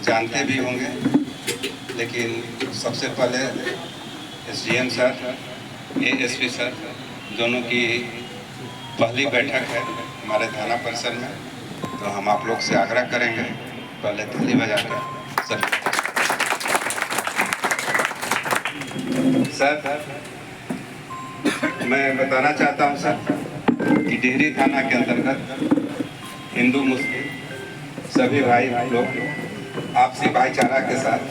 जानते भी होंगे, लेकिन सबसे पहले एसडीएम सर, एएसपी सर दोनों की पहली बैठक है हमारे थाना परिसर में, तो हम आप लोग से आग्रह करेंगे पहले थाली बजा कर सर मैं बताना चाहता हूं सर कि डेहरी थाना के अंतर्गत हिंदू मुस्लिम सभी भाई लोग आपसी भाईचारा के साथ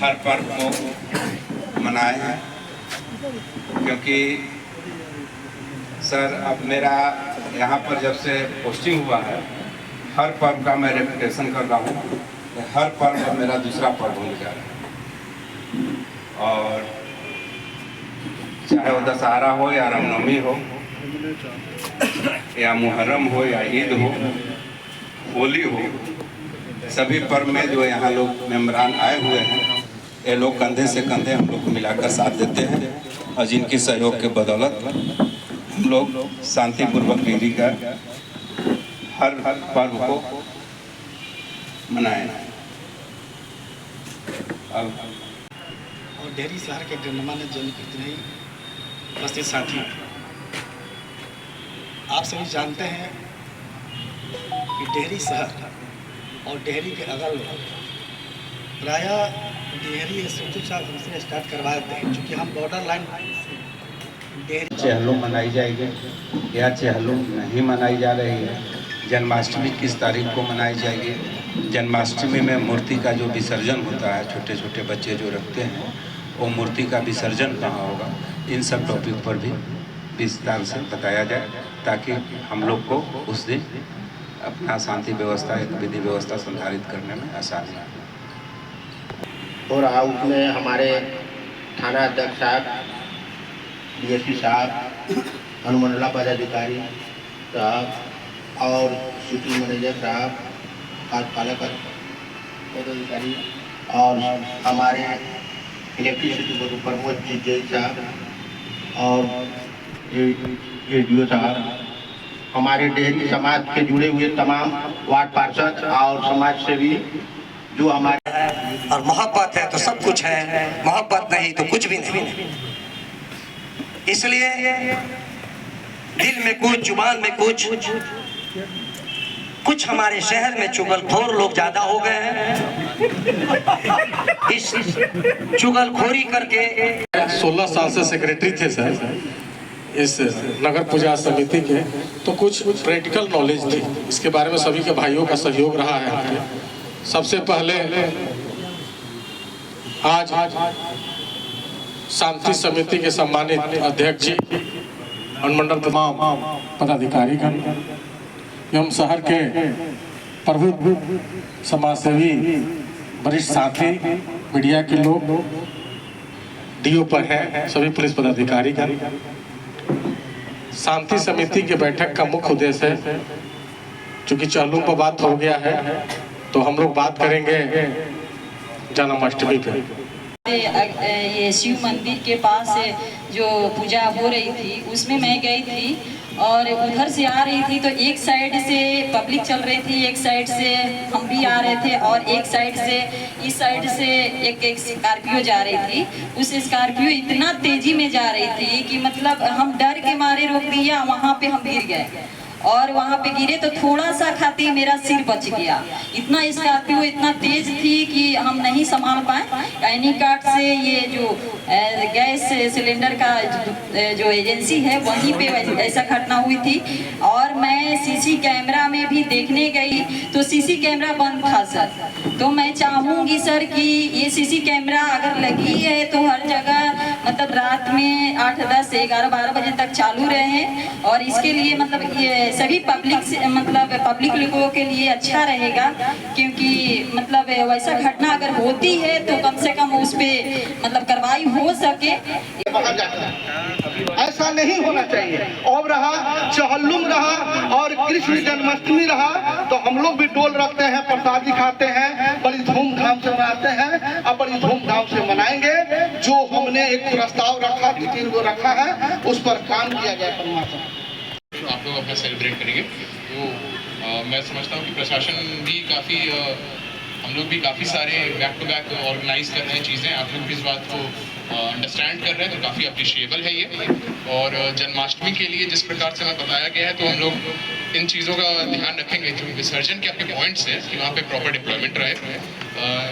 हर पर्व को मनाए हैं, क्योंकि सर अब मेरा यहाँ पर जब से पोस्टिंग हुआ है हर पर्व का मैं रेपुटेशन कर रहा हूँ, हर पर्व मेरा दूसरा पर्व होने जा रहा है। और चाहे वो दशहरा हो या रामनवमी हो या मुहर्रम हो या ईद हो, होली हो, सभी पर्व में जो यहाँ लोग मेम्बरान आए हुए हैं, ये लोग कंधे से कंधे हम लोग को मिलाकर साथ देते हैं और जिनकी सहयोग के बदौलत हम लोग शांतिपूर्वक डेहरी का हर पर्व को मनाएं। और डेहरी शहर के गणमान्य जनप्रतिनिधि उपस्थित साथी, आप सभी जानते हैं कि डेहरी शहर और डेहरी के अगल प्रायः डेहरी चुपचाप हमसे स्टार्ट करवा देते हैं, क्योंकि हम बॉर्डर लाइन डेहरी चहलों मनाई जाएगी या चहलों नहीं मनाई जा रही है। जन्माष्टमी किस तारीख को मनाई जाएगी, जन्माष्टमी में मूर्ति का जो विसर्जन होता है, छोटे छोटे बच्चे जो रखते हैं, वो मूर्ति का विसर्जन कहाँ होगा, इन सब टॉपिक पर भी विस्तार से बताया जाए ताकि हम लोग को उस दिन अपना शांति व्यवस्था, एक विधि व्यवस्था संधारित करने में आसानी हो रहा। उसमें हमारे थाना अध्यक्ष साहब, डीएसपी साहब, अनुमंडला पदाधिकारी साहब और सिटी मैनेजर साहब, कार्यपालक पदाधिकारी और हमारे इलेक्ट्रिसिटी बोर्ड प्रमुख जी साहब और एडीओ साहब, हमारे डेहरी समाज के जुड़े हुए तमाम वार्ड पार्षद और समाज सेवी जो हमारे, और मोहब्बत है तो सब कुछ है, मोहब्बत नहीं तो कुछ भी नहीं। इसलिए दिल में कुछ, जुबान में कुछ हमारे शहर में चुगलखोर लोग ज्यादा हो गए हैं। इस चुगलखोरी करके 16 साल से सेक्रेटरी थे सर इस नगर पूजा समिति के, तो कुछ प्रैक्टिकल नॉलेज थी, इसके बारे में सभी के भाइयों का सहयोग रहा है। सबसे पहले आज शांति समिति के सम्मानित अध्यक्ष जी, अनुमंडल तमाम पदाधिकारी एवं शहर के प्रबुद्ध समाजसेवी, वरिष्ठ साथी, मीडिया के लोग, डीओ पर हैं, सभी पुलिस पदाधिकारी का शांति समिति की बैठक का मुख्य उद्देश्य है, चूंकि चहलों पर बात हो गया है तो हम लोग बात करेंगे जन्माष्टमी पे। ये शिव मंदिर के पास जो पूजा हो रही थी उसमें मैं गई थी और उधर से आ रही थी तो एक साइड से पब्लिक चल रही थी, एक साइड से हम भी आ रहे थे और एक साइड से इस साइड से एक स्कॉर्पियो जा रही थी। उस स्कॉर्पियो इतना तेजी में जा रही थी कि मतलब हम डर के मारे रोक दिया, वहाँ पे हम गिर गए और वहाँ पे गिरे तो थोड़ा सा खाते ही मेरा सिर बच गया। इतना स्कॉर्पियो इतना तेज थी कि हम नहीं संभाल पाए। एनी कार्ड से ये जो गैस सिलेंडर का जो एजेंसी है वहीं पे ऐसा घटना हुई थी। और मैं सीसी कैमरा में भी देखने गई तो सीसी कैमरा बंद था सर। तो मैं चाहूँगी सर कि ये सीसी कैमरा अगर लगी है तो हर जगह मतलब रात में 8, 10, 11, 12 बजे तक चालू रहे और इसके लिए मतलब ये सभी पब्लिक से मतलब पब्लिक लोगों के लिए अच्छा रहेगा, क्योंकि मतलब वैसा घटना अगर होती है तो कम से कम उस पे मतलब कार्रवाई हो सके। ऐसा नहीं होना चाहिए। और रहा चहल्लुम रहा और कृष्ण जन्माष्टमी रहा तो हम लोग भी डोल रखते हैं, प्रसादी खाते हैं, बड़ी धूमधाम से मनाते हैं और बड़ी धूमधाम से मनाएंगे। जो हमने एक प्रस्ताव रखा, 3 को रखा है, उस पर काम किया जाए। परमात्मा आप लोग अपना सेलिब्रेट करेंगे तो मैं समझता हूँ कि प्रशासन भी काफ़ी हम लोग भी काफ़ी सारे बैक टू बैक ऑर्गेनाइज कर रहे हैं चीज़ें, आप लोग भी इस बात को अंडरस्टैंड कर रहे हैं, तो काफ़ी अप्रिशिएबल है ये। और जन्माष्टमी के लिए जिस प्रकार से हमें बताया गया है, तो हम लोग इन चीज़ों का ध्यान रखेंगे। जो विसर्जन के आपके पॉइंट्स हैं कि वहाँ पे प्रॉपर डिप्लॉयमेंट रहे।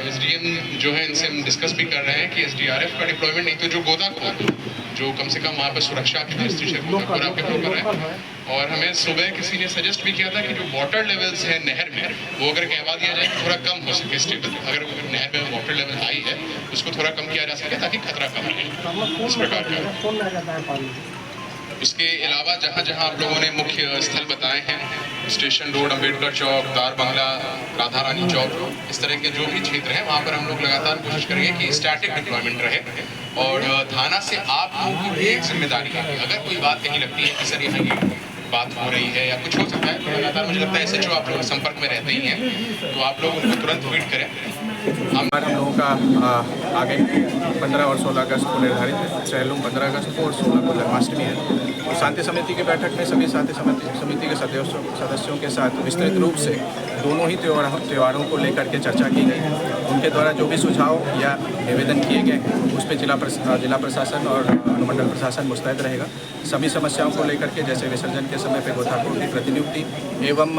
SDM जो है इनसे हम डिस्कस भी कर रहे हैं कि SDRF का डिप्लॉयमेंट नहीं तो जो गोताखोर जो कम से कम वहाँ पर सुरक्षा की दृष्टि से गोताखोर आपके प्रॉपर है। और हमें सुबह किसी ने सजेस्ट भी किया था कि जो वाटर लेवल्स है नहर में, वो अगर कहवा दिया जाए तो थोड़ा कम हो सके स्टेबल। अगर नहर में वाटर लेवल हाई है उसको थोड़ा कम किया जा सके ताकि खतरा कम रहे, इस प्रकार का। उसके अलावा जहाँ जहाँ आप लोगों ने मुख्य स्थल बताए हैं, स्टेशन रोड, अम्बेडकर चौक, दार बंगला, राधा रानी चौक, इस तरह के जो भी क्षेत्र हैं वहाँ पर हम लोग लगातार कोशिश करेंगे कि स्टैटिक डिप्लॉयमेंट रहे। और थाना से आप लोगों की भी एक जिम्मेदारी है कि अगर कोई बात कहीं लगती है कि सर यहाँ ये बात हो रही है या कुछ हो सकता है, तो लगातार मुझे लगता है SHO आप लोग संपर्क में रहते ही हैं, तो आप लोग उनको तुरंत ट्वीट करें। हम लोगों का आगे 15 और 16 अगस्त को निर्धारित है। चहलुम 15 अगस्त को और 16 को जन्माष्टमी है। और शांति समिति की बैठक में सभी शांति समिति के सदस्यों के साथ विस्तृत रूप से दोनों ही त्योहारों को लेकर के चर्चा की गई। उनके द्वारा जो भी सुझाव या निवेदन किए गए हैं उस पर जिला प्रशासन और अनुमंडल प्रशासन मुस्तैद रहेगा। सभी समस्याओं को लेकर के, जैसे विसर्जन के समय पे गोताखोर की प्रतिनियुक्ति एवं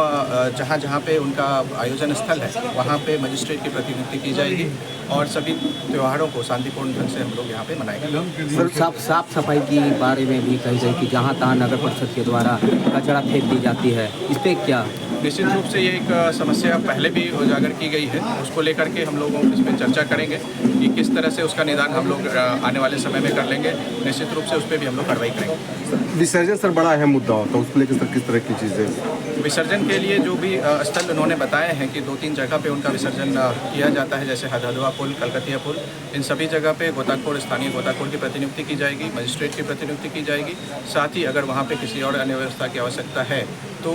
जहाँ जहाँ पे उनका आयोजन स्थल है वहाँ पे मजिस्ट्रेट की प्रतिनियुक्ति की जाएगी और सभी त्योहारों को शांतिपूर्ण ढंग से हम लोग यहाँ पे मनाएंगे। सर साफ सफाई की बारे में भी कही जाए कि जहाँ तहाँ नगर परिषद के द्वारा कचरा फेंक दी जाती है, इस पर क्या? निश्चित रूप से ये एक समस्या पहले भी उजागर की गई है, उसको लेकर के हम लोग इस पर चर्चा करेंगे कि किस तरह से उसका निदान हम लोग आने वाले समय में कर लेंगे। निश्चित रूप से उस पर भी हम लोग कार्रवाई करेंगे। विसर्जन सर बड़ा अहम मुद्दा होता है, उसको लेकर सर किस तरह की चीज़ें? विसर्जन के लिए जो भी स्थल उन्होंने बताए हैं कि 2-3 जगह पे उनका विसर्जन किया जाता है, जैसे हदहदुआ पुल, कलकतिया पुल, इन सभी जगह पे गोताखोर, स्थानीय गोताखोर की प्रतिनियुक्ति की जाएगी, मजिस्ट्रेट की प्रतिनियुक्ति की जाएगी। साथ ही अगर वहाँ पे किसी और अन्य व्यवस्था की आवश्यकता है तो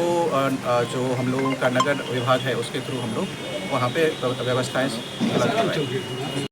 जो हम लोगों का नगर विभाग है उसके थ्रू हम लोग वहाँ पे व्यवस्थाएँ उपलब्ध करवाएंगे।